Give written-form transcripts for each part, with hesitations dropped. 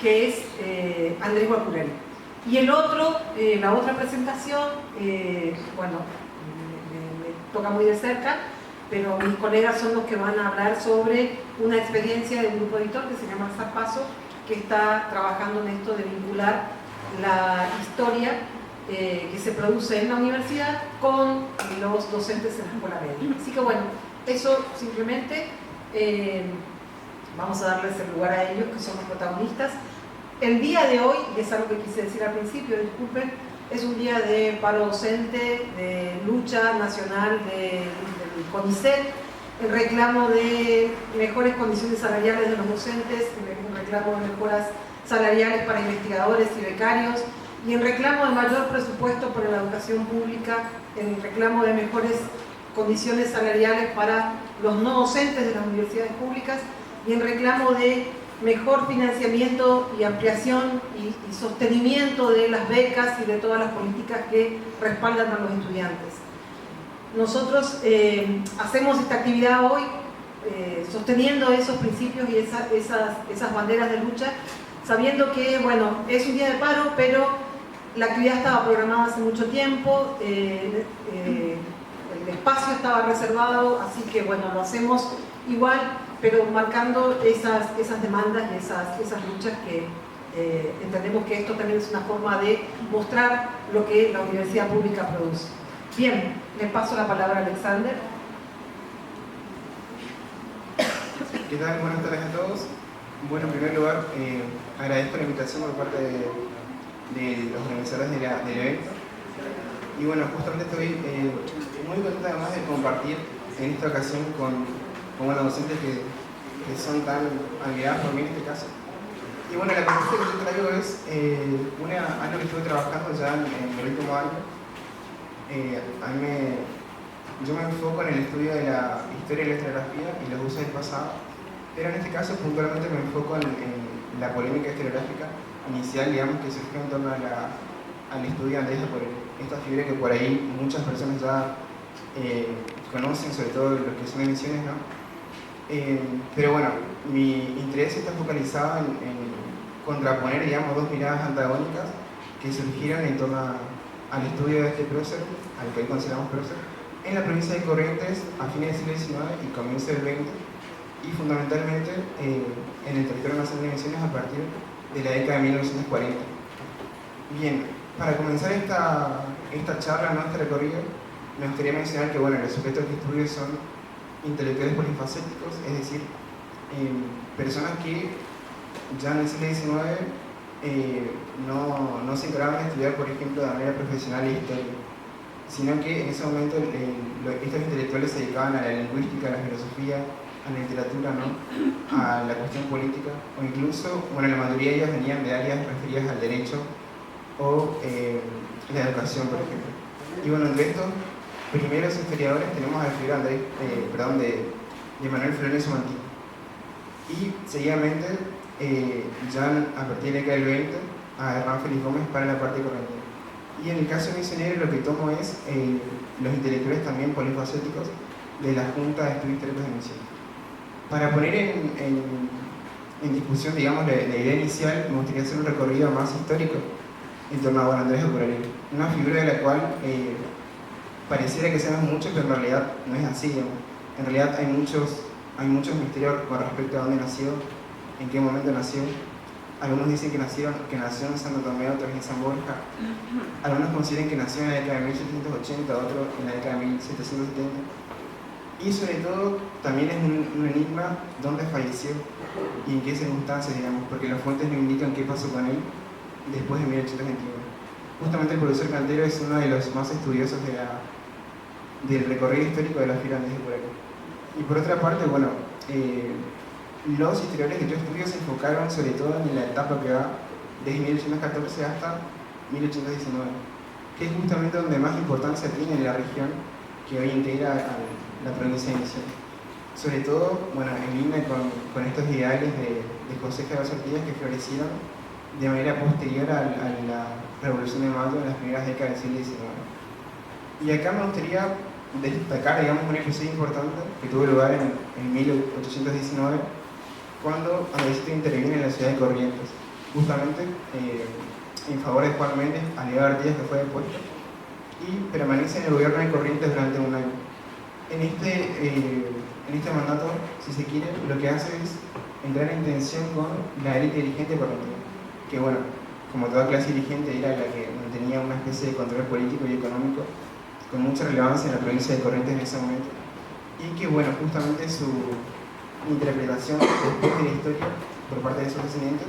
que es Andrés Guacurari. Y el otro, la otra presentación, bueno, me toca muy de cerca, pero mis colegas son los que van a hablar sobre una experiencia de un grupo editor que se llama Zarpazo, que está trabajando en esto de vincular la historia que se produce en la universidad con los docentes en la escuela media. Así que bueno, eso simplemente vamos a darles el lugar a ellos, que son los protagonistas. El día de hoy, y es algo que quise decir al principio, disculpen, es un día de paro docente, de lucha nacional del CONICET, el reclamo de mejores condiciones salariales de los docentes, el reclamo de mejoras salariales para investigadores y becarios, y el reclamo de mayor presupuesto para la educación pública, el reclamo de mejores condiciones salariales para los no docentes de las universidades públicas, y el reclamo de mejor financiamiento y ampliación y sostenimiento de las becas y de todas las políticas que respaldan a los estudiantes. Nosotros hacemos esta actividad hoy sosteniendo esos principios y esas banderas de lucha, sabiendo que, bueno, es un día de paro, pero la actividad estaba programada hace mucho tiempo, el espacio estaba reservado, así que, bueno, lo hacemos igual, pero marcando esas demandas y esas luchas que entendemos que esto también es una forma de mostrar lo que la universidad pública produce. Bien, le paso la palabra a Alexander. ¿Qué tal? Buenas tardes a todos. Bueno, en primer lugar, agradezco la invitación por parte de los organizadores del evento. Y bueno, justamente estoy muy contento además de compartir en esta ocasión con los docentes que son tan admirados por mí en este caso. Y bueno, la propuesta que yo traigo es algo que estuve trabajando ya en el último año. Yo me enfoco en el estudio de la historia y la historiografía y los usos del pasado, pero en este caso puntualmente me enfoco en la polémica historiográfica inicial, digamos, que surgió en torno al estudio de Andrés, por esta figura que por ahí muchas personas ya conocen, sobre todo los que son de Misiones, ¿no? Pero bueno, mi interés está focalizado en contraponer, digamos, dos miradas antagónicas que surgieron en torno al estudio de este prócer, al que hoy consideramos prócer, en la provincia de Corrientes a fines del siglo XIX y comienzo del XX, y fundamentalmente en el territorio nacional de Misiones a partir de la década de 1940. Bien, para comenzar esta charla, este recorrido, me gustaría mencionar que bueno, los sujetos de estudio son intelectuales polifacéticos, es decir, personas que ya en el siglo XIX no se encargaban de estudiar, por ejemplo, de manera profesional e histórica, sino que en ese momento estos intelectuales se dedicaban a la lingüística, a la filosofía, a la literatura, ¿no? A la cuestión política, o incluso, bueno, la mayoría de ellos venían de áreas referidas al derecho o la educación, por ejemplo. Y bueno, entre estos primeros historiadores tenemos a la figura de Manuel Florencio Mantilla. Y seguidamente, ya a partir de la década del 20, a Hernán Félix Gómez para la parte correntina. Y en el caso misionero lo que tomo es los intelectuales también polifacéticos de la Junta de Estudios Históricos de Misiones. Para poner en discusión, digamos, la idea inicial, me gustaría hacer un recorrido más histórico en torno a Andrés Guacurari, una figura de la cual pareciera que sabemos mucho, pero en realidad no es así, digamos. En realidad hay muchos misterios con respecto a dónde nació, en qué momento nació. Algunos dicen que nació en Santo Tomé, otros en San Borja. Algunos consideran que nació en la década de 1780, otros en la década de 1770. Y sobre todo, también es un enigma dónde falleció y en qué circunstancias, digamos, porque las fuentes no indican qué pasó con él después de 1821. Justamente el profesor Cantero es uno de los más estudiosos del recorrido histórico de la figura de Andrés Guacurari. Y por otra parte, bueno, los historiadores que yo estudio se enfocaron sobre todo en la etapa que va desde 1814 hasta 1819, que es justamente donde más importancia tiene la región que hoy integra a la provincia de Misiones. Sobre todo, bueno, en línea con estos ideales de José Gerardo Ortiz que florecieron de manera posterior a la Revolución de Mayo en las primeras décadas del siglo XIX. Y acá me gustaría destacar, digamos, un episodio importante que tuvo lugar en 1819, cuando Andresito interviene en la ciudad de Corrientes. justamente en favor de Juan Méndez, Aníbal Artigas, que fue depuesto, y permanece en el gobierno de Corrientes durante un año. En este mandato, si se quiere, lo que hace es entrar en tensión con la élite dirigente correntina, que bueno, como toda clase dirigente era la que mantenía una especie de control político y económico con mucha relevancia en la provincia de Corrientes en ese momento, y que bueno, justamente su interpretación después de la historia por parte de sus descendientes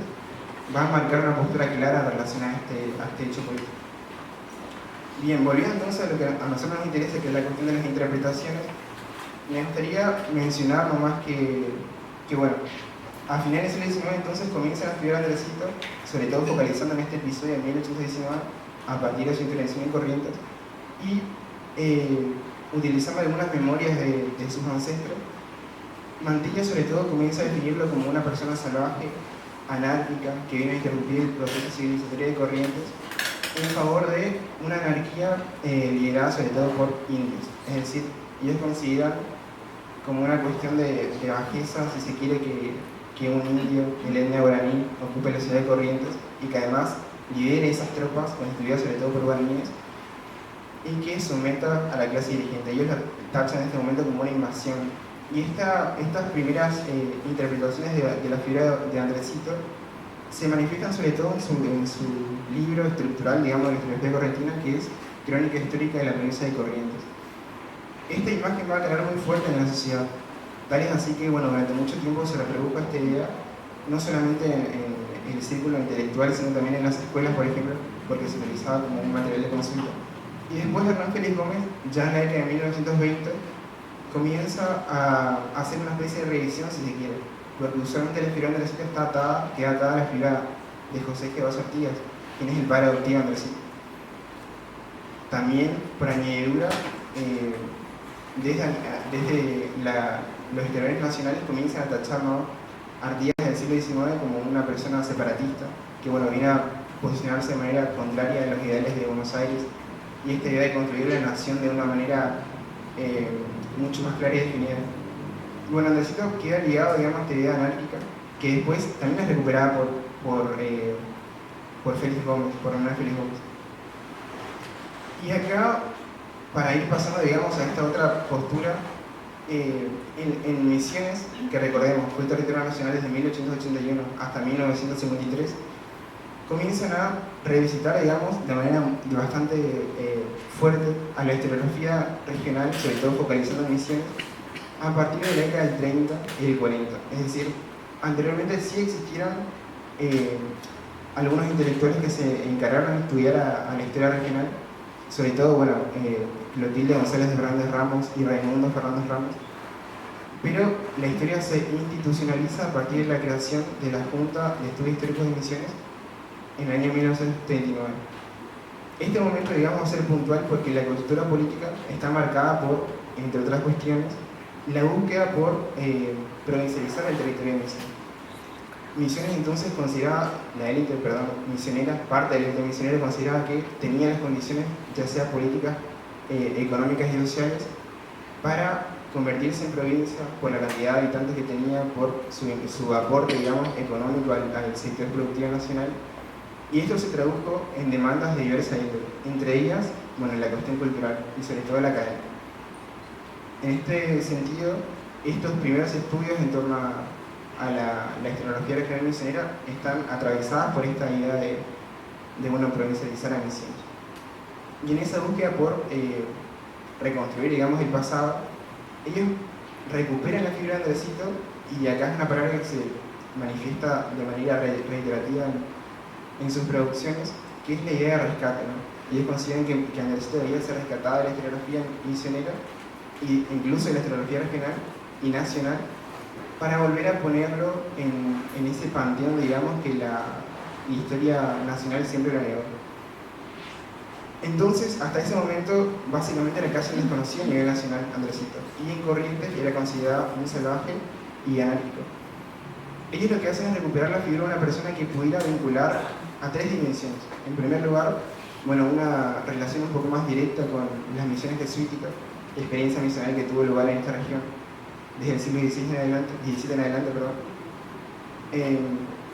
va a marcar una postura clara relacionada a este hecho político. Bien, volviendo entonces a lo que a nosotros nos interesa, que es la cuestión de las interpretaciones, me gustaría mencionar nomás que bueno, a finales del siglo XIX entonces comienzan a estudiar Andresito, sobre todo focalizando en este episodio de 1819, a partir de su intervención en Corrientes, y utilizando algunas memorias de sus ancestros. Mantilla sobre todo comienza a definirlo como una persona salvaje, anárquica, que viene a interrumpir el proceso civilizatorio de Corrientes en favor de una anarquía liderada sobre todo por indios. Es decir, ellos consideran como una cuestión de bajeza, si se quiere, que un indio, el etnia guaraní, ocupe la ciudad de Corrientes y que además lidere esas tropas constituidas sobre todo por guaraníes y que someta a la clase dirigente. Ellos la tachan en este momento como una invasión. Y estas primeras interpretaciones de la figura de Andresito se manifiestan sobre todo en su libro estructural, digamos, de la historiografía correntina, que es Crónica Histórica de la Provincia de Corrientes. Esta imagen va a quedar muy fuerte en la sociedad. Tal es así que, bueno, durante mucho tiempo se reprodujo esta idea, no solamente en el círculo intelectual, sino también en las escuelas, por ejemplo, porque se utilizaba como un material de consulta. Y después Hernán Félix Gómez, ya en la década de 1920, comienza a hacer una especie de revisión, si se quiere, porque usualmente la figura de Andresito queda atada a la figura de José G. Basso Artigas, quien es el padre adoptivo de Andresito. También, por añadidura, desde los historiadores nacionales comienzan a tachar, ¿no?, a Artigas del siglo XIX como una persona separatista, que bueno, viene a posicionarse de manera contraria a los ideales de Buenos Aires y esta idea de construir la nación de una manera mucho más clara y definida. Y bueno, Andresito queda ligado, digamos, a esta idea anárquica, que después también es recuperada por Félix Gómez, por Hernán Félix Gómez. Y acá, para ir pasando, digamos, a esta otra postura, en Misiones, que recordemos, fue territorio nacional desde 1881 hasta 1953, comienzan a revisitar, digamos, de manera bastante fuerte a la historiografía regional, sobre todo focalizando en Misiones, a partir de la década del 30 y del 40. Es decir, anteriormente sí existieron algunos intelectuales que se encargaron de estudiar a la historia regional, sobre todo, bueno, Clotilde González de Fernández Ramos y Raimundo Fernández Ramos, pero la historia se institucionaliza a partir de la creación de la Junta de Estudios Históricos de Misiones en el año 1939. Este momento, digamos, va a ser puntual porque la cultura política está marcada por, entre otras cuestiones, la búsqueda por provincializar el territorio de Misiones. Misiones entonces consideraba, la élite, misionera, parte de la élite misionera consideraba que tenía las condiciones, ya sea políticas, económicas y sociales, para convertirse en provincia por la cantidad de habitantes que tenía, por su aporte, digamos, económico al sector productivo nacional. Y esto se tradujo en demandas de diversa índole, entre ellas, bueno, la cuestión cultural y sobre todo la académica. En este sentido, estos primeros estudios en torno a la historiografía regional misionera están atravesadas por esta idea de bueno, provincializar a Misiones. Y en esa búsqueda por reconstruir, digamos, el pasado, ellos recuperan la figura de Andresito, y acá es una palabra que se manifiesta de manera reiterativa en sus producciones, que es la idea de rescate, ¿no? Ellos consideran que Andresito debía ser rescatada de la historiografía misionera e incluso de la historiografía regional y nacional, para volver a ponerlo en ese panteón, digamos, que la historia nacional siempre lo negó. Entonces, hasta ese momento, básicamente era casi un desconocido a nivel nacional Andresito, y en Corrientes era considerado un salvaje y anárquico. Ellos lo que hacen es recuperar la figura de una persona que pudiera vincular a tres dimensiones. En primer lugar, bueno, una relación un poco más directa con las misiones jesuíticas, experiencia misional que tuvo lugar en esta región desde el siglo XVII en adelante,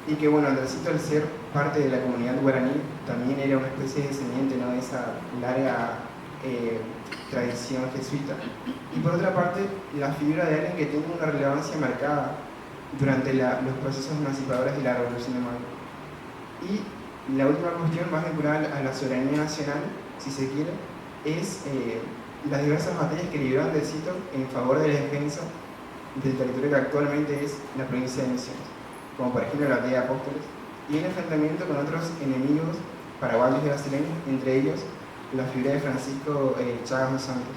y que bueno, Andresito, al ser parte de la comunidad guaraní también era una especie de descendiente, ¿no?, de esa larga tradición jesuita. Y por otra parte, la figura de alguien que tiene una relevancia marcada durante los procesos emancipadores de la Revolución de Mayo. Y la última cuestión, más vinculada a la soberanía nacional, si se quiere, es las diversas batallas que libró Andresito en favor de la defensa del territorio que actualmente es la provincia de Misiones, como por ejemplo la batalla de Apóstoles, y en enfrentamiento con otros enemigos paraguayos y brasileños, entre ellos la figura de Francisco Chagas dos Santos.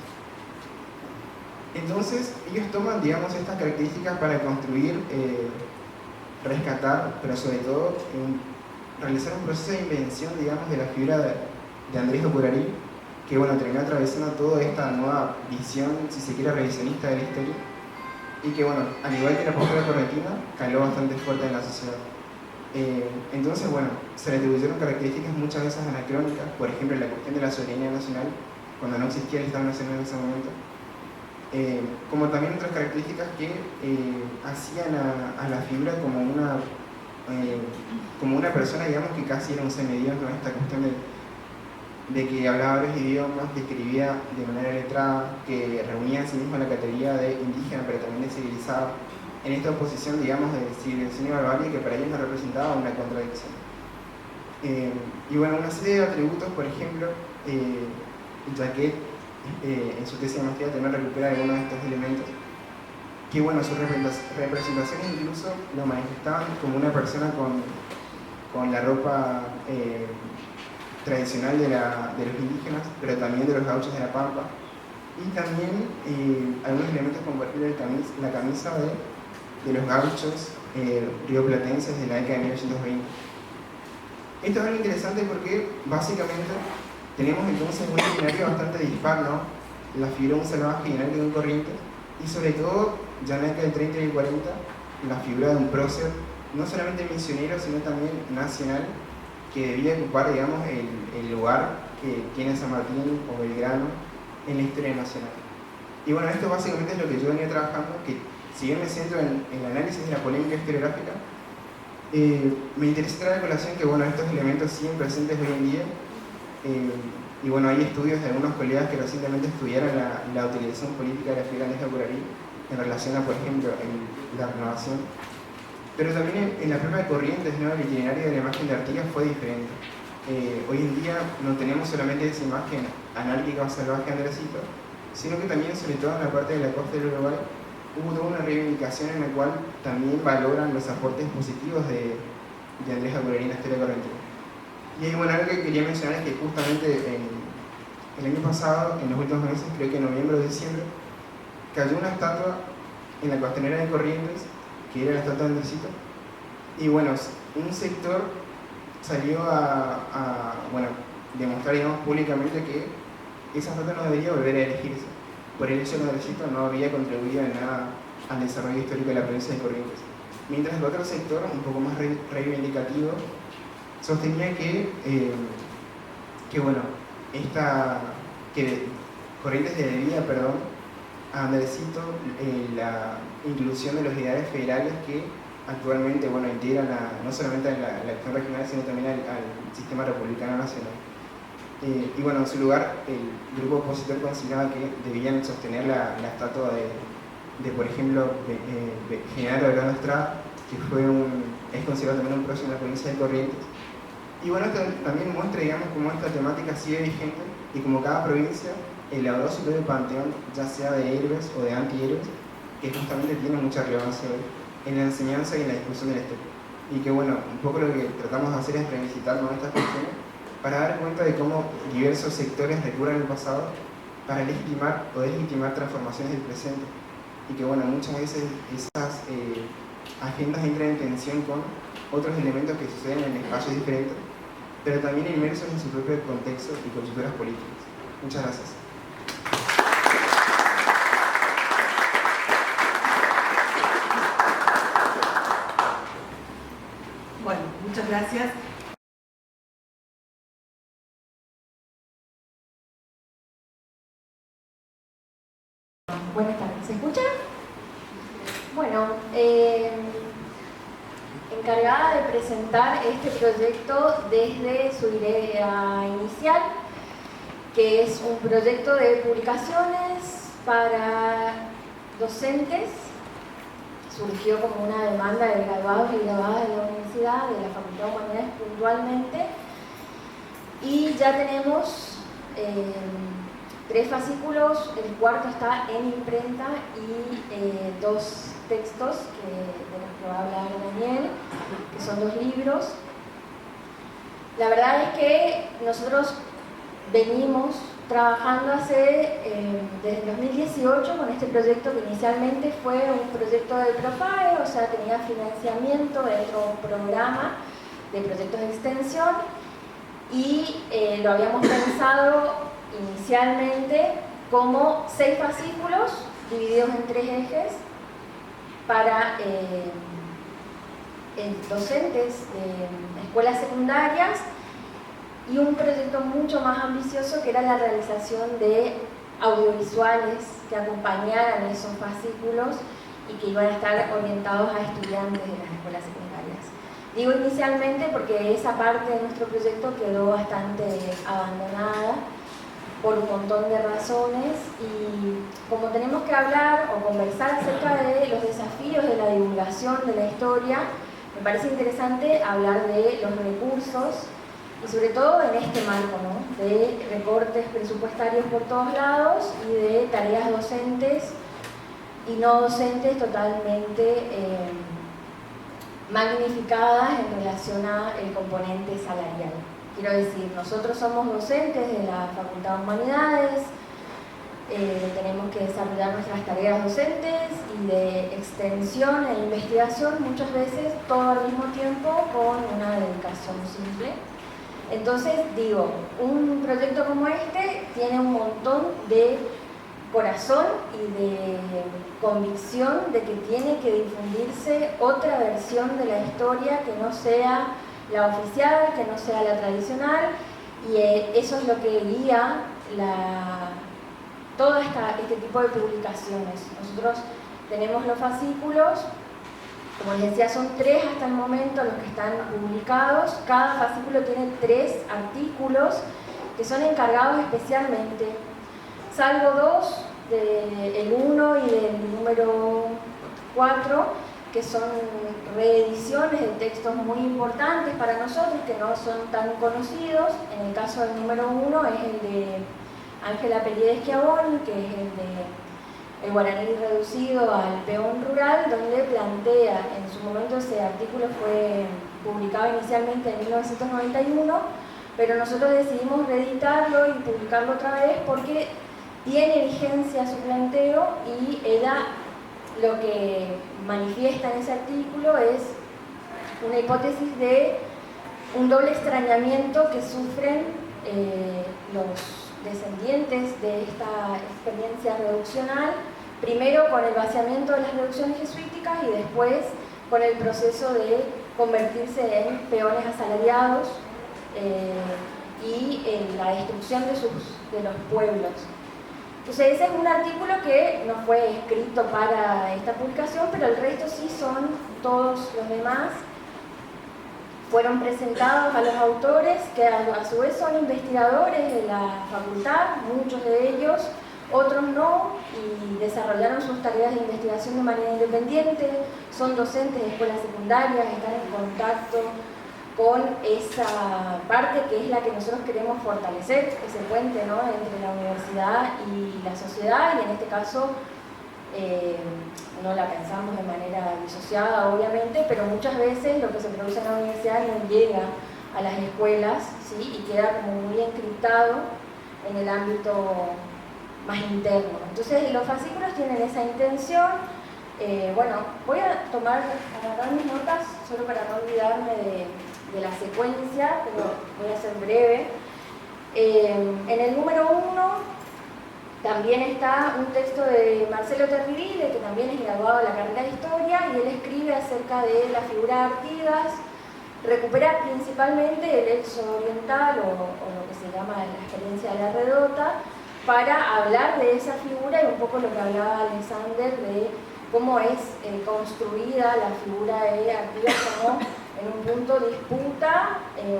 Entonces, ellos toman, digamos, estas características para construir, rescatar, pero sobre todo realizar un proceso de invención, digamos, de la figura de Andrés Opurarí, que bueno, terminó atravesando toda esta nueva visión, si se quiere, revisionista de la historia, y que bueno, al igual que la postura correntina, caló bastante fuerte en la sociedad. Entonces, bueno, se le atribuyeron características muchas veces anacrónicas, por ejemplo, la cuestión de la soberanía nacional, cuando no existía el Estado Nacional en ese momento, como también otras características que hacían a la figura como una persona, digamos, que casi era un semidioso, con esta cuestión de que hablaba varios idiomas, que escribía de manera letrada, que reunía en sí mismo la categoría de indígena, pero también de civilizado, en esta oposición, digamos, de civilización y barbarie, que para ellos no representaba una contradicción. Y bueno, una serie de atributos, por ejemplo, ya que en su tesis de maestría también recupera algunos de estos elementos, que bueno, sus representaciones incluso lo manifestaban como una persona con la ropa tradicional de los indígenas, pero también de los gauchos de la Pampa, y también algunos elementos como por ejemplo la camisa de los gauchos rioplatenses de la década de 1920. Esto es algo interesante porque básicamente tenemos entonces un escenario bastante dispar, ¿no? La figura de un salvaje y de un corriente, y sobre todo, ya en la década del 30 y 40, la figura de un prócer, no solamente misionero, sino también nacional, que debía ocupar, digamos, el lugar que tiene San Martín o Belgrano en la historia nacional. Y bueno, esto básicamente es lo que yo venía trabajando, que si bien me centro en el análisis de la polémica historiográfica, me interesa traer a colación que bueno, estos elementos siguen presentes hoy en día. Y bueno, hay estudios de algunos colegas que recientemente estudiaron la utilización política de la figura de Opurarí en relación a, por ejemplo, la renovación. Pero también en la propia Corrientes, ¿no?, el itinerario de la imagen de Artigas fue diferente. Hoy en día no tenemos solamente esa imagen anárquica o salvaje de Andresito, sino que también, sobre todo en la parte de la costa del Uruguay, hubo toda una reivindicación en la cual también valoran los aportes positivos de Andrés Opurarí en la historia correntina. Y bueno, algo que quería mencionar es que justamente el año pasado, en los últimos meses, creo que en noviembre o diciembre, cayó una estatua en la costanera de Corrientes, que era la estatua de Andresito, y bueno, un sector salió a demostrar, digamos, públicamente que esa estatua no debería volver a elegirse, por el hecho de que Andresito no había contribuido en nada al desarrollo histórico de la provincia de Corrientes. Mientras que otro sector, un poco más reivindicativo, sostenía que Corrientes le debía, a Andresito la inclusión de los ideales federales que actualmente integran no solamente a la acción regional, sino también al sistema republicano nacional. Y bueno, en su lugar, el grupo opositor consideraba que debían sostener la estatua de por ejemplo, General Belgrano Estrada, que es considerado también un próximo de la provincia de Corrientes. Y bueno, esto también muestra, digamos, cómo esta temática sigue vigente y como cada provincia elaboró su propio panteón, ya sea de héroes o de antihéroes, que justamente tiene mucha relevancia hoy en la enseñanza y en la discusión de la historia. Y que bueno, un poco lo que tratamos de hacer es revisitar estas cuestiones para dar cuenta de cómo diversos sectores recurren al pasado para legitimar o deslegitimar transformaciones del presente. Y que bueno, muchas veces esas agendas entran en tensión con otros elementos que suceden en espacios diferentes, pero también inmersos en su propio contexto y coyunturas políticas. Muchas gracias. Bueno, muchas gracias. Buenas tardes, ¿se escucha? Bueno, encargada de presentar este proyecto desde su idea inicial, que es un proyecto de publicaciones para docentes. Surgió como una demanda de graduados y graduadas de la universidad, de la Facultad de Humanidades puntualmente, y ya tenemos 3 fascículos, el cuarto está en imprenta y 2 textos de los que va a hablar Daniel, que son 2 libros. La verdad es que nosotros venimos trabajando desde 2018 con este proyecto, que inicialmente fue un proyecto del PROFAE, o sea, tenía financiamiento dentro de un programa de proyectos de extensión, y lo habíamos pensado inicialmente como 6 fascículos divididos en 3 ejes para docentes de escuelas secundarias, y un proyecto mucho más ambicioso que era la realización de audiovisuales que acompañaran esos fascículos y que iban a estar orientados a estudiantes de las escuelas secundarias. Digo inicialmente porque esa parte de nuestro proyecto quedó bastante abandonada por un montón de razones, y como tenemos que hablar o conversar acerca de los desafíos de la divulgación de la historia, me parece interesante hablar de los recursos, y sobre todo en este marco, ¿no?, de recortes presupuestarios por todos lados y de tareas docentes y no docentes totalmente magnificadas en relación al componente salarial. Quiero decir, nosotros somos docentes de la Facultad de Humanidades, tenemos que desarrollar nuestras tareas docentes y de extensión e investigación, muchas veces todo al mismo tiempo, con una dedicación simple. Entonces, digo, un proyecto como este tiene un montón de corazón y de convicción de que tiene que difundirse otra versión de la historia que no sea la oficial, que no sea la tradicional, y eso es lo que guía todo este tipo de publicaciones. Nosotros tenemos los fascículos, como les decía, son 3 hasta el momento los que están publicados. Cada fascículo tiene 3 artículos que son encargados especialmente, salvo 2, el 1 y del número 4, que son reediciones de textos muy importantes para nosotros, que no son tan conocidos. En el caso del número 1 es el de Ángela Pelié de Schiavoni, que es el de El guaraní reducido al peón rural, donde plantea, en su momento ese artículo fue publicado inicialmente en 1991, pero nosotros decidimos reeditarlo y publicarlo otra vez porque tiene vigencia su planteo, y ella lo que manifiesta en ese artículo es una hipótesis de un doble extrañamiento que sufren los descendientes de esta experiencia reduccional, primero con el vaciamiento de las reducciones jesuíticas y después con el proceso de convertirse en peones asalariados y en la destrucción de los pueblos. Entonces ese es un artículo que no fue escrito para esta publicación, pero el resto sí son, todos los demás fueron presentados a los autores, que a su vez son investigadores de la facultad, muchos de ellos, otros no, y desarrollaron sus tareas de investigación de manera independiente, son docentes de escuelas secundarias, están en contacto con esa parte que es la que nosotros queremos fortalecer, ese puente, ¿no?, entre la universidad y la sociedad, y en este caso no la pensamos de manera disociada, obviamente, pero muchas veces lo que se produce en la universidad no llega a las escuelas, ¿sí?, y queda como muy encriptado en el ámbito más interno. Entonces los fascículos tienen esa intención. Bueno, voy a agarrar mis notas solo para no olvidarme de la secuencia, pero voy a ser breve. En el número 1 también está un texto de Marcelo Terribile, que también es graduado de la carrera de Historia, y él escribe acerca de la figura de Artigas, recupera principalmente el éxodo oriental o lo que se llama la experiencia de la redota, para hablar de esa figura y un poco lo que hablaba Alexander de cómo es construida la figura de Artigas como en un punto disputa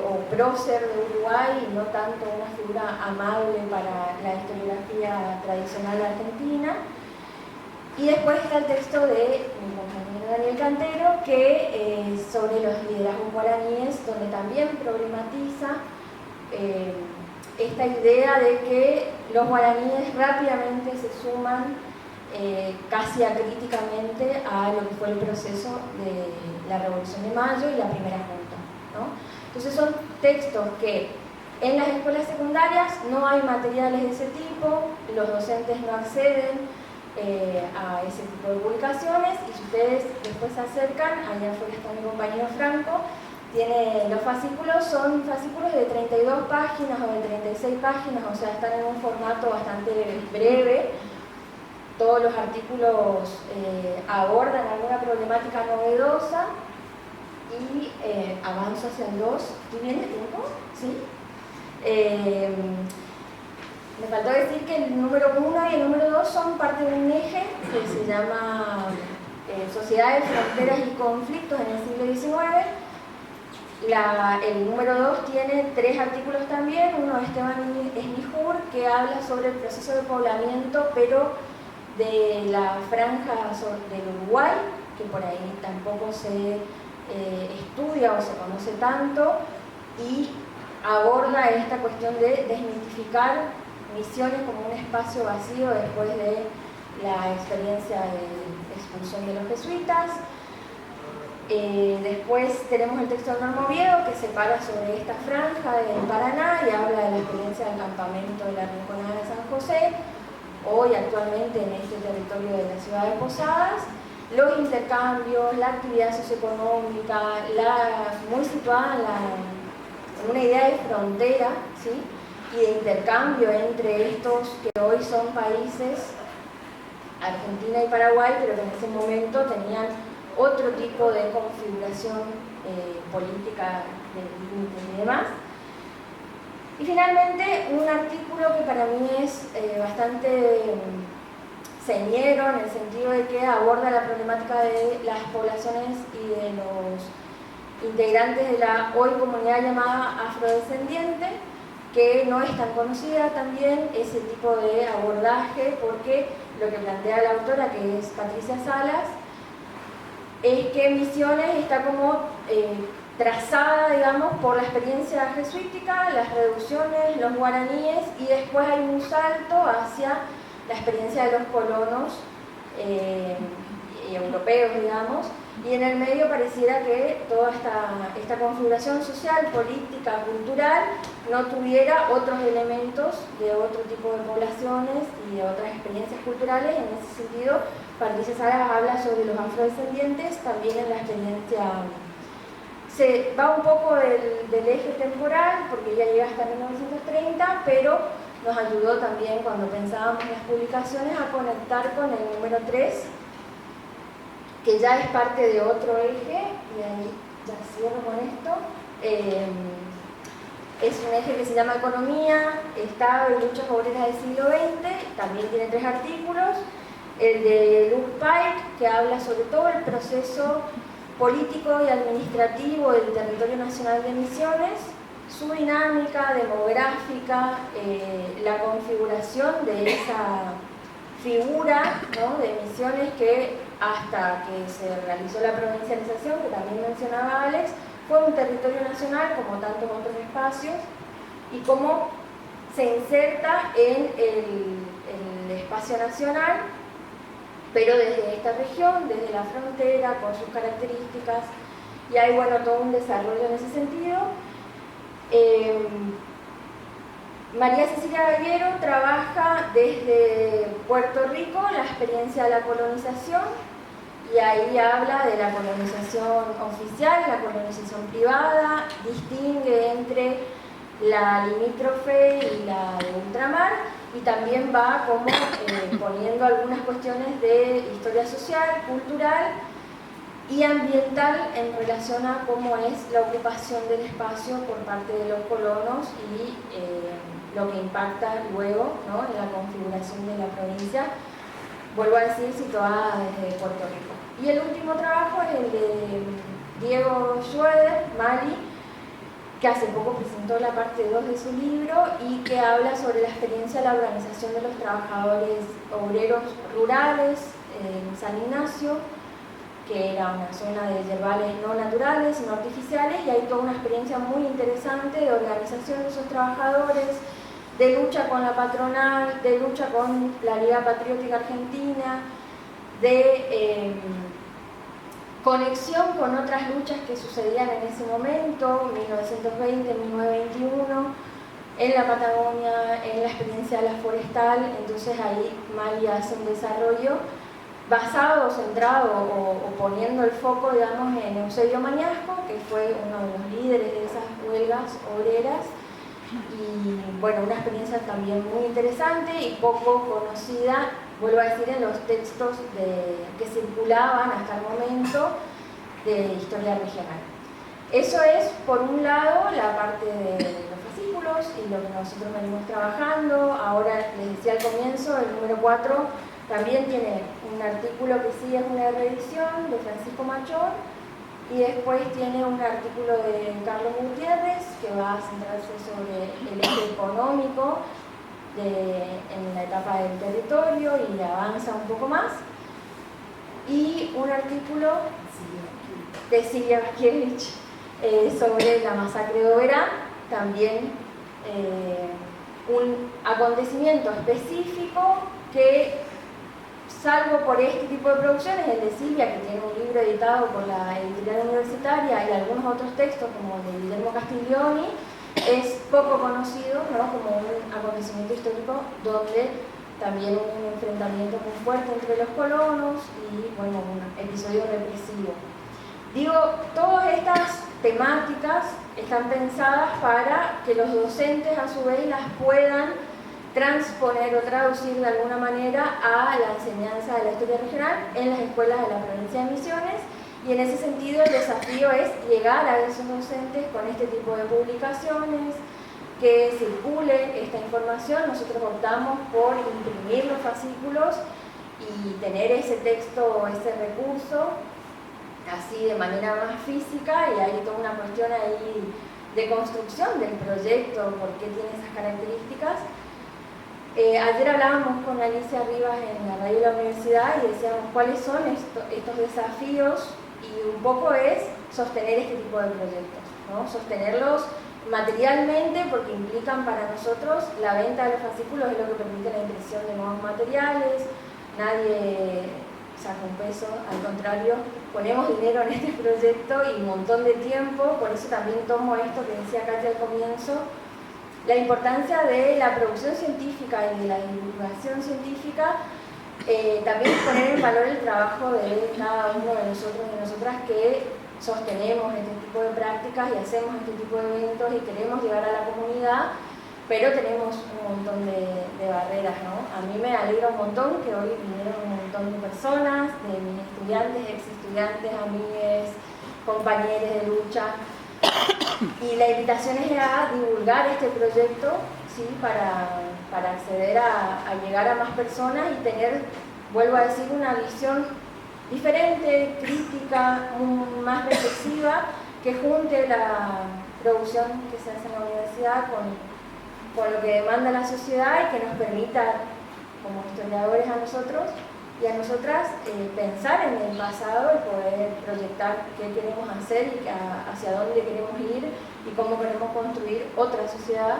o prócer de Uruguay y no tanto una figura amable para la historiografía tradicional argentina. Y después está el texto de mi compañero Daniel Cantero, que sobre los liderazgos guaraníes, donde también problematiza esta idea de que los guaraníes rápidamente se suman casi acríticamente a lo que fue el proceso de la Revolución de Mayo y la primera junta, ¿no? Entonces son textos que en las escuelas secundarias no hay materiales de ese tipo, los docentes no acceden a ese tipo de publicaciones, y si ustedes después se acercan, allá afuera está mi compañero Franco, tiene los fascículos, son fascículos de 32 páginas o de 36 páginas, o sea, están en un formato bastante breve. Todos los artículos abordan alguna problemática novedosa y avanzo hacia el 2. ¿Estoy bien de tiempo? ¿Sí? Me faltó decir que el número 1 y el número 2 son parte de un eje que se llama Sociedades, Fronteras y Conflictos en el siglo XIX. El número 2 tiene 3 artículos también, uno de Esteban Esnijur, que habla sobre el proceso de poblamiento, pero de la franja del Uruguay, que por ahí tampoco se estudia o se conoce tanto, y aborda esta cuestión de desmitificar Misiones como un espacio vacío después de la experiencia de expulsión de los jesuitas. Después tenemos el texto de Norma Oviedo, que se para sobre esta franja del Paraná y habla de la experiencia del campamento de la Rinconada de San José, hoy actualmente en este territorio de la ciudad de Posadas, los intercambios, la actividad socioeconómica, muy situada en una idea de frontera, ¿sí?, y de intercambio entre estos que hoy son países, Argentina y Paraguay, pero que en ese momento tenían otro tipo de configuración política de límites y demás. Y finalmente, un artículo que para mí es bastante señero, en el sentido de que aborda la problemática de las poblaciones y de los integrantes de la hoy comunidad llamada afrodescendiente, que no es tan conocida también ese tipo de abordaje, porque lo que plantea la autora, que es Patricia Salas, es que Misiones está como trazada, digamos, por la experiencia jesuítica, las reducciones, los guaraníes, y después hay un salto hacia la experiencia de los colonos europeos, digamos, y en el medio pareciera que toda esta configuración social, política, cultural, no tuviera otros elementos de otro tipo de poblaciones y de otras experiencias culturales. En ese sentido, Patricia Salas habla sobre los afrodescendientes también en la experiencia. Se va un poco del eje temporal, porque ya llega hasta 1930, pero nos ayudó también cuando pensábamos las publicaciones a conectar con el número 3, que ya es parte de otro eje, y ahí ya cierro con esto. Es un eje que se llama Economía, Estado y Luchas Obreras del siglo XX, también tiene 3 artículos. El de Luke Pike, que habla sobre todo el proceso político y administrativo del territorio nacional de Misiones, su dinámica demográfica, la configuración de esa figura, ¿no?, de Misiones que hasta que se realizó la provincialización, que también mencionaba Alex, fue un territorio nacional como tantos otros espacios, y cómo se inserta en el espacio nacional, pero desde esta región, desde la frontera, con sus características, y hay, bueno, todo un desarrollo en ese sentido. María Cecilia Gallero trabaja desde Puerto Rico la experiencia de la colonización, y ahí habla de la colonización oficial, la colonización privada, distingue entre la limítrofe y la de ultramar, y también va como poniendo algunas cuestiones de historia social, cultural y ambiental en relación a cómo es la ocupación del espacio por parte de los colonos y lo que impacta luego, ¿no?, en la configuración de la provincia vuelvo a decir, situada desde Puerto Rico. Y el último trabajo es el de Diego Schroeder, Mali, que hace poco presentó la parte 2 de su libro y que habla sobre la experiencia de la organización de los trabajadores obreros rurales en San Ignacio, que era una zona de yerbales no naturales, sino artificiales, y hay toda una experiencia muy interesante de organización de esos trabajadores, de lucha con la patronal, de lucha con la Liga Patriótica Argentina, de conexión con otras luchas que sucedían en ese momento, 1920, 1921, en la Patagonia, en la experiencia de la forestal. Entonces ahí Mali hace un desarrollo basado, centrado o poniendo el foco, digamos, en Eusebio Mañasco, que fue uno de los líderes de esas huelgas obreras, y bueno, una experiencia también muy interesante y poco conocida, vuelvo a decir, en los textos que circulaban hasta el momento de historia regional. Eso es, por un lado, la parte de los fascículos y lo que nosotros venimos trabajando. Ahora, les decía al comienzo, el número 4 también tiene un artículo que sí es una reedición de Francisco Machor, y después tiene un artículo de Carlos Gutiérrez que va a centrarse sobre el eje económico en la etapa del territorio y avanza un poco más. Y un artículo de Silvia Vaskiewicz sobre la masacre de Oberá, también un acontecimiento específico que, salvo por este tipo de producciones, el de Silvia, que tiene un libro editado por la editorial universitaria, y algunos otros textos como el de Guillermo Castiglioni, es poco conocido, ¿no?, como un acontecimiento histórico donde también hubo un enfrentamiento muy fuerte entre los colonos y, bueno, un episodio represivo. Digo, todas estas temáticas están pensadas para que los docentes a su vez las puedan transponer o traducir de alguna manera a la enseñanza de la historia regional en las escuelas de la provincia de Misiones, y en ese sentido el desafío es llegar a esos docentes con este tipo de publicaciones, que circule esta información. Nosotros optamos por imprimir los fascículos y tener ese texto, ese recurso, así de manera más física, y hay toda una cuestión ahí de construcción del proyecto, por qué tiene esas características. Ayer hablábamos con Alicia Rivas en la radio de la universidad y decíamos cuáles son estos desafíos, y un poco es sostener este tipo de proyectos, ¿no? Sostenerlos materialmente, porque implican para nosotros la venta de los fascículos, es lo que permite la impresión de nuevos materiales, nadie saca un peso, al contrario, ponemos dinero en este proyecto y un montón de tiempo. Por eso también tomo esto que decía Katia al comienzo, la importancia de la producción científica y de la divulgación científica. También poner en valor el trabajo de cada uno de nosotros y de nosotras que sostenemos este tipo de prácticas y hacemos este tipo de eventos y queremos llegar a la comunidad, pero tenemos un montón de barreras, ¿no? A mí me alegra un montón que hoy vinieron un montón de personas, de mis estudiantes, ex estudiantes, amigues, compañeros de lucha, y la invitación es a divulgar este proyecto, ¿sí?, para acceder a llegar a más personas y tener, vuelvo a decir, una visión diferente, crítica, más reflexiva, que junte la producción que se hace en la universidad con lo que demanda la sociedad, y que nos permita, como historiadores a nosotros y a nosotras, pensar en el pasado y poder proyectar qué queremos hacer y hacia dónde queremos ir y cómo queremos construir otra sociedad.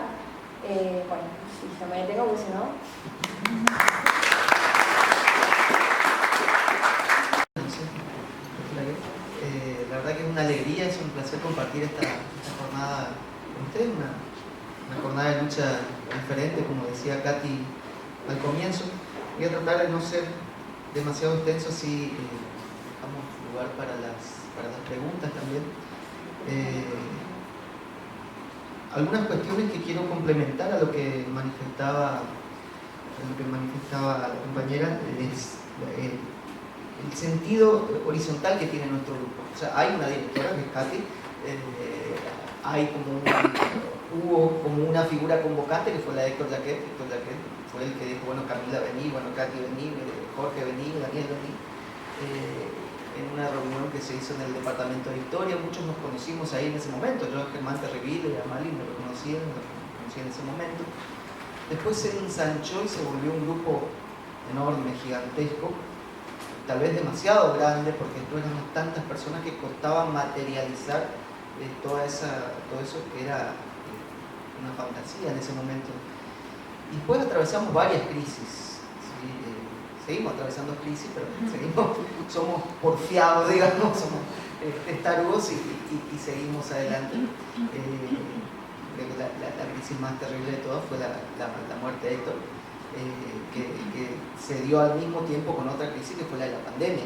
Bueno, listo, me detengo porque si no... La verdad que es una alegría, es un placer compartir esta jornada con ustedes, una jornada de lucha diferente, como decía Katy al comienzo. Voy a tratar de no ser demasiado extenso, si damos lugar para las preguntas también. Algunas cuestiones que quiero complementar a lo que manifestaba la compañera es el sentido horizontal que tiene nuestro grupo. O sea, hay una directora que es Katy, hubo como una figura convocante que fue la de Héctor Jaquet. Héctor Jaquet fue el que dijo, bueno, Camila vení, bueno, Katy vení, Jorge vení, Daniel vení, en una reunión que se hizo en el departamento de historia. Muchos nos conocimos ahí en ese momento. Yo a Germán Terribile y a Mali me lo conocí en ese momento. Después se ensanchó y se volvió un grupo enorme, gigantesco, tal vez demasiado grande, porque después éramos tantas personas que costaba materializar todo eso que era una fantasía en ese momento. Y después atravesamos varias crisis, ¿sí? Seguimos atravesando crisis, pero somos porfiados, digamos, somos testarudos y seguimos adelante. La crisis más terrible de todas fue la muerte de Héctor, que se dio al mismo tiempo con otra crisis que fue la de la pandemia.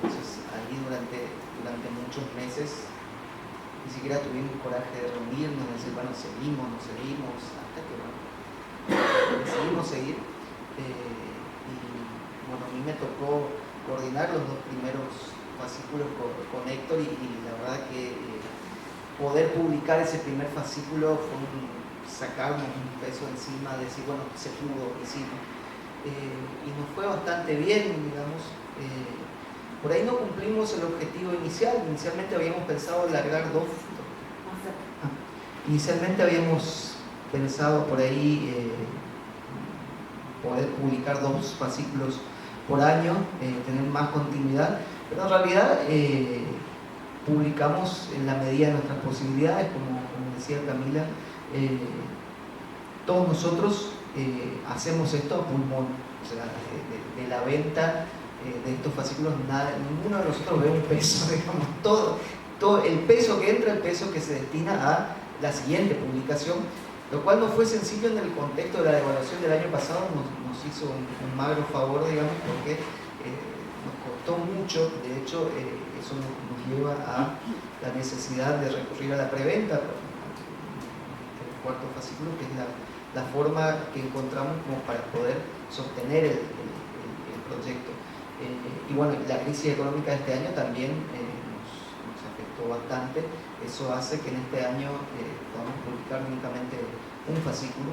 Entonces ahí durante muchos meses ni siquiera tuvimos coraje de reunirnos, de decir, bueno, seguimos, hasta que bueno, decidimos seguir. Y bueno, a mí me tocó coordinar los 2 primeros fascículos con Héctor, y la verdad que poder publicar ese primer fascículo fue sacarnos un peso encima, de decir, bueno, se pudo, hicimos. Y nos fue bastante bien, digamos. Por ahí no cumplimos el objetivo inicial. Inicialmente habíamos pensado largar 2. Inicialmente habíamos pensado por ahí poder publicar 2 fascículos por año, tener más continuidad, pero en realidad publicamos en la medida de nuestras posibilidades, como decía Camila. Todos nosotros hacemos esto a pulmón, o sea, de la venta de estos fascículos, ninguno de nosotros ve un peso, digamos, todo el peso que entra, el peso que se destina a la siguiente publicación, lo cual no fue sencillo en el contexto de la devaluación del año pasado. Nos hizo un magro favor, digamos, porque nos costó mucho. De hecho, eso nos lleva a la necesidad de recurrir a la preventa, el 4.º fascículo, que es la forma que encontramos como para poder sostener el proyecto. Y bueno, la crisis económica de este año también nos afectó bastante. Eso hace que en este año podamos publicar únicamente un fascículo,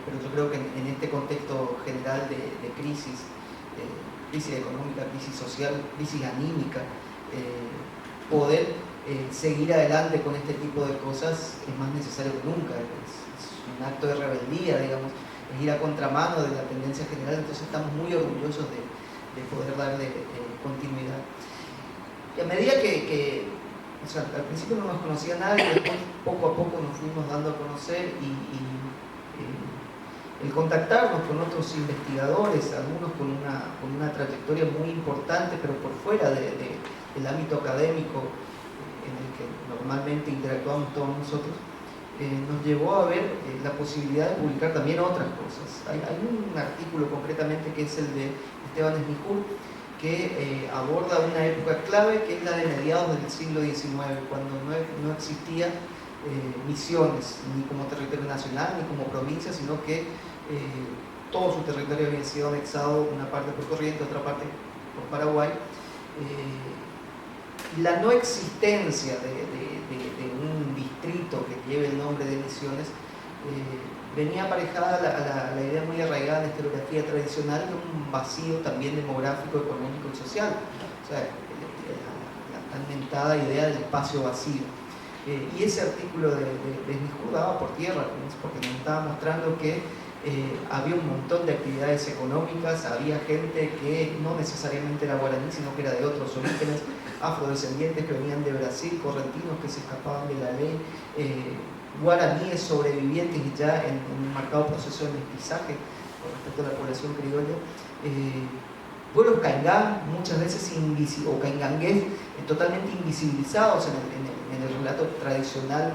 pero yo creo que en este contexto general de crisis económica, crisis social, crisis anímica, poder seguir adelante con este tipo de cosas es más necesario que nunca. Es un acto de rebeldía, digamos, es ir a contramano de la tendencia general. Entonces estamos muy orgullosos de poder darle continuidad. Y a medida que o sea, al principio no nos conocía nadie, después poco a poco nos fuimos dando a conocer, y el contactarnos con otros investigadores, algunos con una trayectoria muy importante, pero por fuera del ámbito académico en el que normalmente interactuamos todos nosotros, nos llevó a ver la posibilidad de publicar también otras cosas. Hay un artículo concretamente que es el de Esteban Esmijur, que aborda una época clave, que es la de mediados del siglo XIX, cuando no existía Misiones, ni como territorio nacional, ni como provincia, sino que todo su territorio había sido anexado, una parte por Corrientes, otra parte por Paraguay. La no existencia de un distrito que lleve el nombre de Misiones venía aparejada a la idea muy arraigada en la historiografía tradicional de un vacío también demográfico, económico y social. O sea, la tan mentada idea del espacio vacío. Y ese artículo de Esmijur daba por tierra, porque nos estaba mostrando que había un montón de actividades económicas, había gente que no necesariamente era guaraní, sino que era de otros orígenes, afrodescendientes que venían de Brasil, correntinos que se escapaban de la ley, guaraníes sobrevivientes y ya en un marcado proceso de mestizaje con respecto a la población criolla, pueblos caingán, muchas veces o caingangués, totalmente invisibilizados en el relato tradicional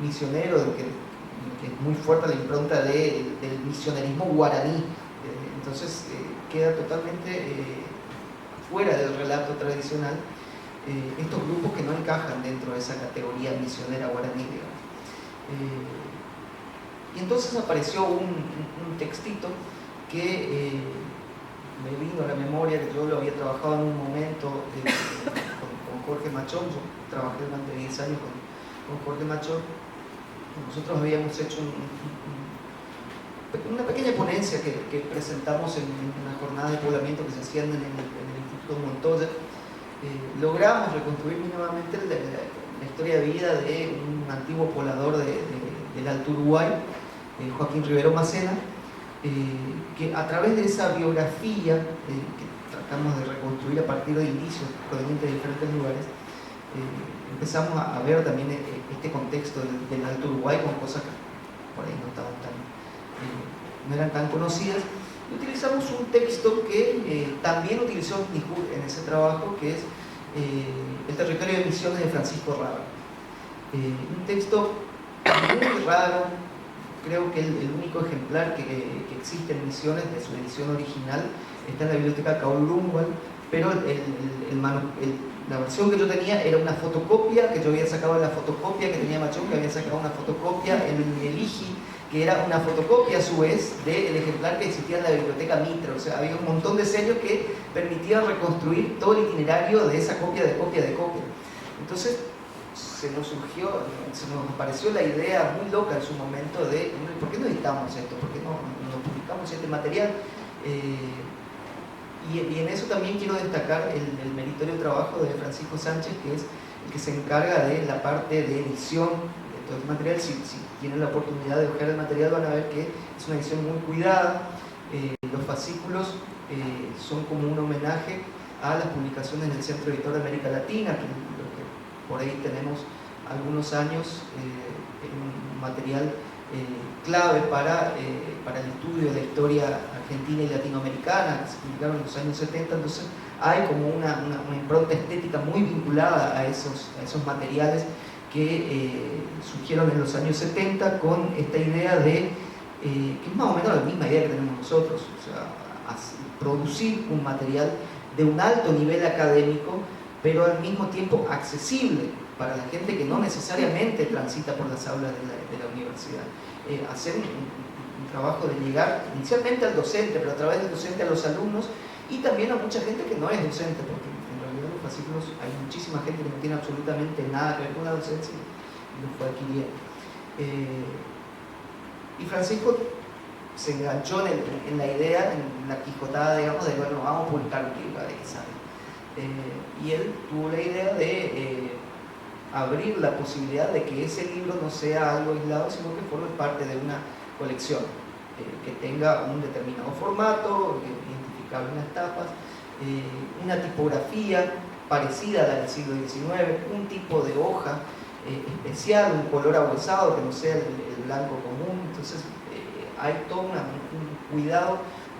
misionero, que es muy fuerte la impronta del misionerismo guaraní. Entonces queda totalmente fuera del relato tradicional estos grupos que no encajan dentro de esa categoría misionera guaraní, digamos. Y entonces apareció un textito que me vino a la memoria, que yo lo había trabajado en un momento con Jorge Machón. Yo trabajé durante 10 años con Jorge Machón. Nosotros habíamos hecho una pequeña ponencia que presentamos en una jornada de poblamiento que se hacía en el Instituto Montoya. Logramos reconstruir mínimamente la historia de vida de un antiguo poblador del Alto Uruguay, Joaquín Rivero Macena, que a través de esa biografía que tratamos de reconstruir a partir de indicios provenientes de diferentes lugares, empezamos a ver también este contexto del Alto Uruguay con cosas que por ahí no eran tan conocidas. Y utilizamos un texto que también utilizó Nihur en ese trabajo, que es El territorio de misiones de Francisco Rabe. Un texto muy raro, creo que el único ejemplar que existe en Misiones de su edición original está en la biblioteca Caulurungual, pero la versión que yo tenía era una fotocopia, que yo había sacado la fotocopia que tenía Machón, que había sacado una fotocopia en el IGI, que era una fotocopia a su vez del ejemplar que existía en la biblioteca Mitra. O sea, había un montón de sellos que permitían reconstruir todo el itinerario de esa copia de copia de copia. Entonces se nos apareció la idea muy loca en su momento de ¿por qué no editamos esto? ¿Por qué no publicamos este material? Y en eso también quiero destacar el meritorio trabajo de Francisco Sánchez, que es el que se encarga de la parte de edición de todo el material. Si tienen la oportunidad de buscar el material van a ver que es una edición muy cuidada. Los fascículos son como un homenaje a las publicaciones del Centro Editor de América Latina, que por ahí tenemos algunos años un material clave para el estudio de la historia argentina y latinoamericana, que se publicaron en los años 70. Entonces hay como una impronta estética muy vinculada a esos materiales que surgieron en los años 70 con esta idea de, que es más o menos la misma idea que tenemos nosotros, o sea, producir un material de un alto nivel académico, pero al mismo tiempo accesible para la gente que no necesariamente transita por las aulas de la universidad. Hacer un trabajo de llegar inicialmente al docente, pero a través del docente a los alumnos y también a mucha gente que no es docente, porque en realidad los fascículos hay muchísima gente que no tiene absolutamente nada que ver con la docencia y los fue adquiriendo. Y Francisco se enganchó en la idea, en la quijotada, digamos, de bueno, vamos a publicar un libro, a ver qué sale. Y él tuvo la idea de abrir la posibilidad de que ese libro no sea algo aislado, sino que forme parte de una colección, que tenga un determinado formato, identificable en las tapas, una tipografía parecida a la del siglo XIX, un tipo de hoja especial, un color ahuesado que no sea el blanco común. Entonces hay todo un cuidado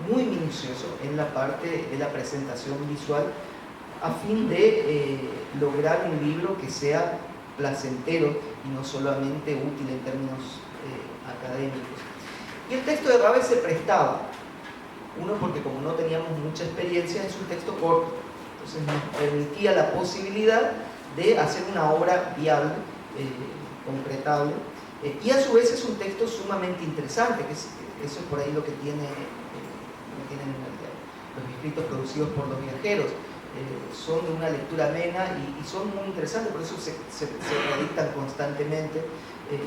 muy minucioso en la parte de la presentación visual, a fin de lograr un libro que sea placentero y no solamente útil en términos académicos. Y el texto de Rabe se prestaba, uno porque como no teníamos mucha experiencia, es un texto corto, entonces nos permitía la posibilidad de hacer una obra viable, concretable, y a su vez es un texto sumamente interesante, que eso es por ahí lo que tienen los escritos producidos por los viajeros. Son de una lectura amena y son muy interesantes, por eso se reedictan constantemente,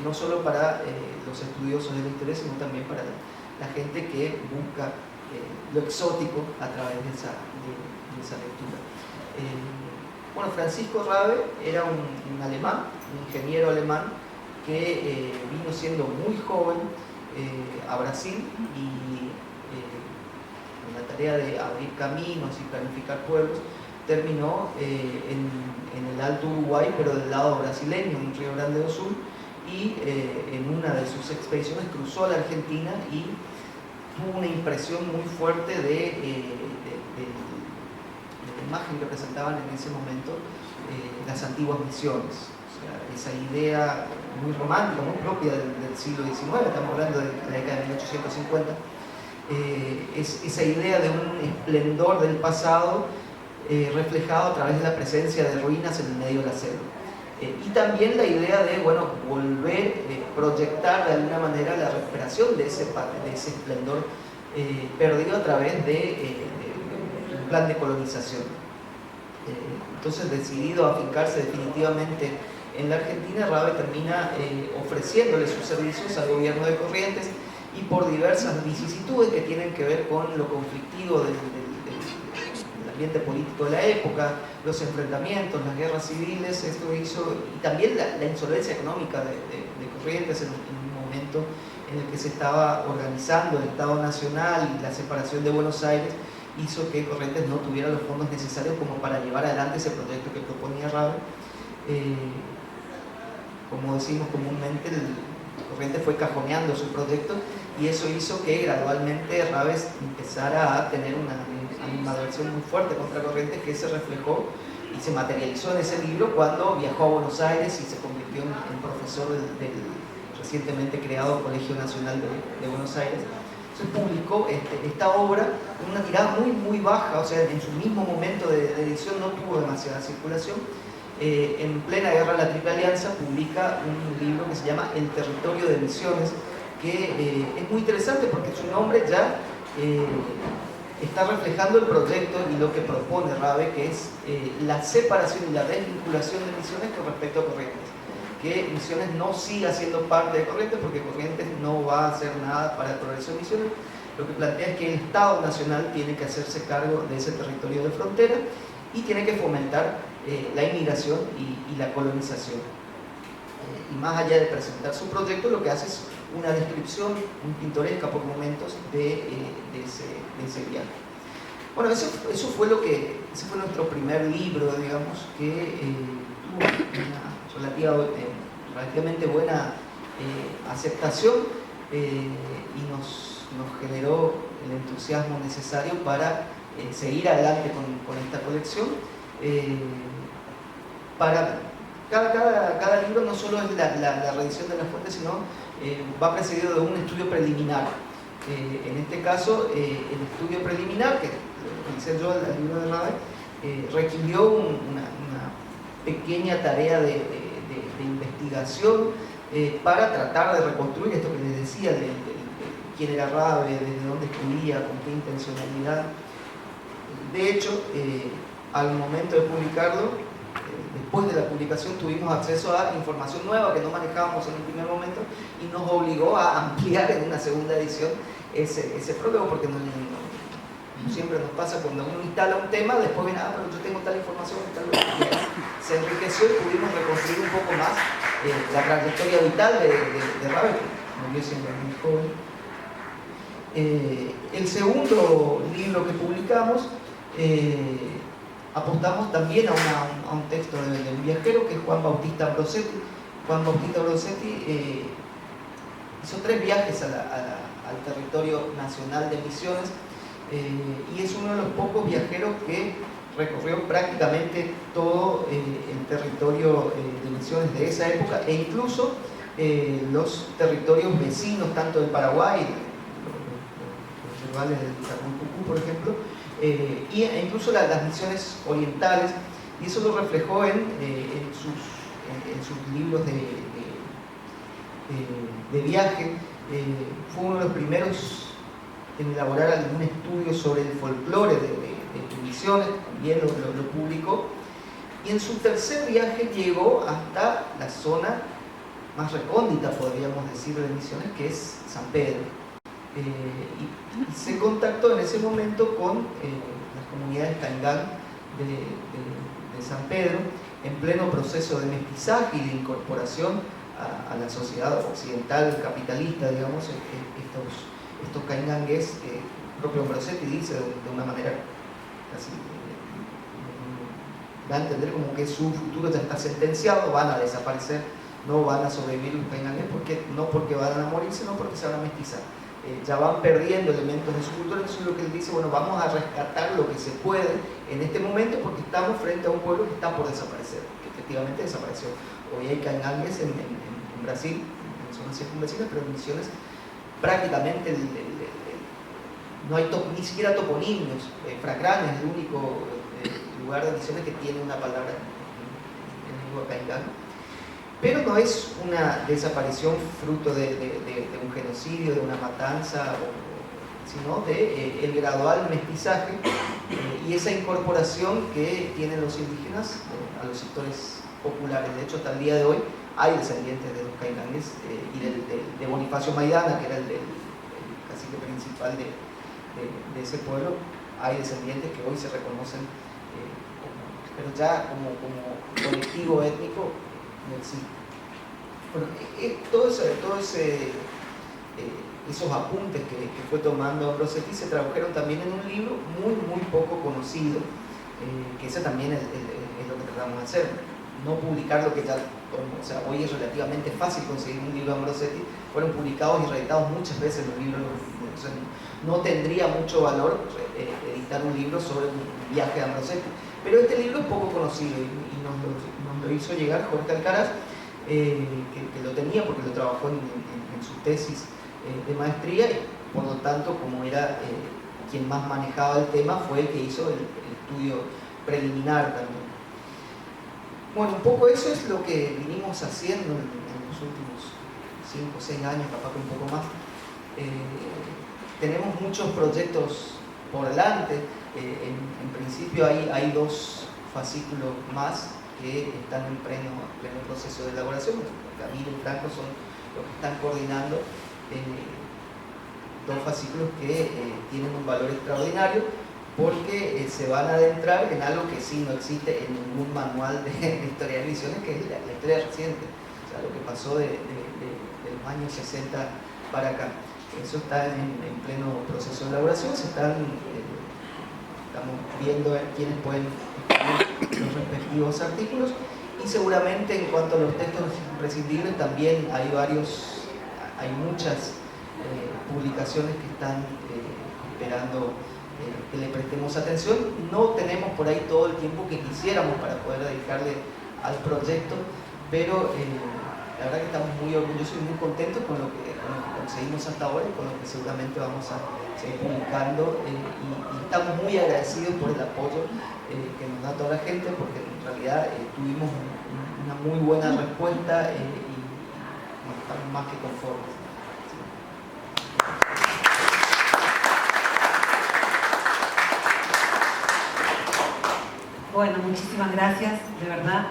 no solo para los estudiosos de la historia, sino también para la gente que busca lo exótico a través de esa lectura. Bueno, Francisco Rabe era un alemán, un ingeniero alemán que vino siendo muy joven a Brasil y en la tarea de abrir caminos y planificar pueblos terminó en el Alto Uruguay, pero del lado brasileño, en Río Grande do Sul, y en una de sus expediciones cruzó a la Argentina y tuvo una impresión muy fuerte de la imagen que presentaban en ese momento las antiguas misiones. O sea, esa idea muy romántica, muy propia del siglo XIX, estamos hablando de la década de 1850, esa idea de un esplendor del pasado reflejado a través de la presencia de ruinas en el medio de la selva. Y también la idea de, bueno, volver, proyectar de alguna manera la recuperación de ese esplendor perdido a través de un plan de colonización. Entonces, decidido a afincarse definitivamente en la Argentina, Rabe termina ofreciéndole sus servicios al gobierno de Corrientes, y por diversas vicisitudes que tienen que ver con lo conflictivo del ambiente político de la época, los enfrentamientos, las guerras civiles, esto hizo, y también la insolvencia económica de Corrientes en un momento en el que se estaba organizando el Estado Nacional y la separación de Buenos Aires, hizo que Corrientes no tuviera los fondos necesarios como para llevar adelante ese proyecto que proponía Rabe. Como decimos comúnmente, Corrientes fue cajoneando su proyecto, y eso hizo que gradualmente Rabe empezara a tener una animadversión muy fuerte contra Corrientes, que se reflejó y se materializó en ese libro cuando viajó a Buenos Aires y se convirtió en profesor del recientemente creado Colegio Nacional de Buenos Aires. Entonces publicó esta obra con una tirada muy baja, o sea, en su mismo momento de edición no tuvo demasiada circulación. En plena guerra de la Triple Alianza publica un libro que se llama El territorio de Misiones, que es muy interesante porque su nombre ya está reflejando el proyecto y lo que propone Rabe, que es la separación y la desvinculación de Misiones con respecto a Corrientes. Que Misiones no siga siendo parte de Corrientes, porque Corrientes no va a hacer nada para el progreso de Misiones. Lo que plantea es que el Estado Nacional tiene que hacerse cargo de ese territorio de frontera y tiene que fomentar la inmigración y la colonización. Y más allá de presentar su proyecto, lo que hace es una descripción muy pintoresca por momentos de ese viaje. Bueno, ese fue nuestro primer libro, digamos, que tuvo una relativamente buena aceptación, y nos generó el entusiasmo necesario para seguir adelante con esta colección. Cada libro no solo es la revisión de las fuentes, sino va precedido de un estudio preliminar. En este caso, el estudio preliminar, que hice yo el libro de Rabe, requirió una pequeña tarea de investigación para tratar de reconstruir esto que les decía, de quién era Rabe, desde dónde escribía, con qué intencionalidad. De hecho, al momento de publicarlo, después de la publicación tuvimos acceso a información nueva que no manejábamos en un primer momento, y nos obligó a ampliar en una segunda edición ese prólogo, porque no siempre nos pasa cuando uno instala un tema, después viene, pero yo tengo tal información, se enriqueció y pudimos reconstruir un poco más la trayectoria vital de Rabe, que murió siendo muy joven. El segundo libro que publicamos, apostamos también a un texto de un viajero, que es Juan Bautista Ambrosetti. Juan Bautista Ambrosetti hizo 3 viajes al territorio nacional de Misiones, y es uno de los pocos viajeros que recorrió prácticamente todo el territorio de Misiones de esa época, e incluso los territorios vecinos, tanto del Paraguay, los rivales del Tacuncú, por ejemplo, e incluso las misiones orientales, y eso lo reflejó en sus libros de viaje. Fue uno de los primeros en elaborar algún estudio sobre el folclore de Misiones, también lo publicó, y en su tercer viaje llegó hasta la zona más recóndita, podríamos decir, de Misiones, que es San Pedro. Y se contactó en ese momento con las comunidades Caingán de San Pedro, en pleno proceso de mestizaje y de incorporación a la sociedad occidental capitalista, digamos. Estos caingangues, que el propio Ambrosetti dice de una manera casi da a entender como que su futuro ya está sentenciado, van a desaparecer, no van a sobrevivir los caingangues, no porque van a morir, sino porque se van a mestizar. Ya van perdiendo elementos de su cultura. Eso es lo que él dice: bueno, vamos a rescatar lo que se puede en este momento, porque estamos frente a un pueblo que está por desaparecer, que efectivamente desapareció. Hoy hay caingangues en Brasil, en zonas circunvecinas, pero en Misiones prácticamente no hay ni siquiera toponimios. Fracrán es el único lugar de Misiones que tiene una palabra en lengua caingán. Pero no es una desaparición fruto de un genocidio, de una matanza, sino de el gradual mestizaje y esa incorporación que tienen los indígenas a los sectores populares. De hecho, hasta el día de hoy hay descendientes de los Caingangues y de Bonifacio Maidana, que era el cacique principal de ese pueblo. Hay descendientes que hoy se reconocen, pero ya como colectivo étnico no existe. Bueno, esos apuntes que fue tomando Ambrosetti se tradujeron también en un libro muy poco conocido, que ese también es lo que tratamos de hacer, no publicar lo que ya, o sea, hoy es relativamente fácil conseguir un libro de Ambrosetti, fueron publicados y reeditados muchas veces los libros, o sea, no tendría mucho valor editar un libro sobre un viaje de Ambrosetti, pero este libro es poco conocido y nos lo hizo llegar Jorge Alcaraz, que lo tenía porque lo trabajó en su tesis de maestría y por lo tanto, como era quien más manejaba el tema, fue el que hizo el estudio preliminar también. Bueno, un poco eso es lo que vinimos haciendo en los últimos 5 o 6 años, capaz que un poco más. Tenemos muchos proyectos por delante. En principio hay 2 fascículos más que están en pleno proceso de elaboración. Camilo y Franco son los que están coordinando 2 fascículos que tienen un valor extraordinario porque se van a adentrar en algo que sí no existe en ningún manual de historia de misiones, que es la historia reciente, o sea, lo que pasó de los años 60 para acá. Eso está en pleno proceso de elaboración, estamos viendo quiénes pueden escribir los respectivos artículos y seguramente en cuanto a los textos imprescindibles también hay muchas publicaciones que están esperando que le prestemos atención. No tenemos por ahí todo el tiempo que quisiéramos para poder dedicarle al proyecto, pero la verdad que estamos muy orgullosos y muy contentos con lo que conseguimos hasta ahora y con lo que seguramente vamos a seguir publicando y estamos muy agradecidos por el apoyo que nos da toda la gente, porque en realidad tuvimos una muy buena respuesta y estamos más que conformes. Bueno, muchísimas gracias, de verdad.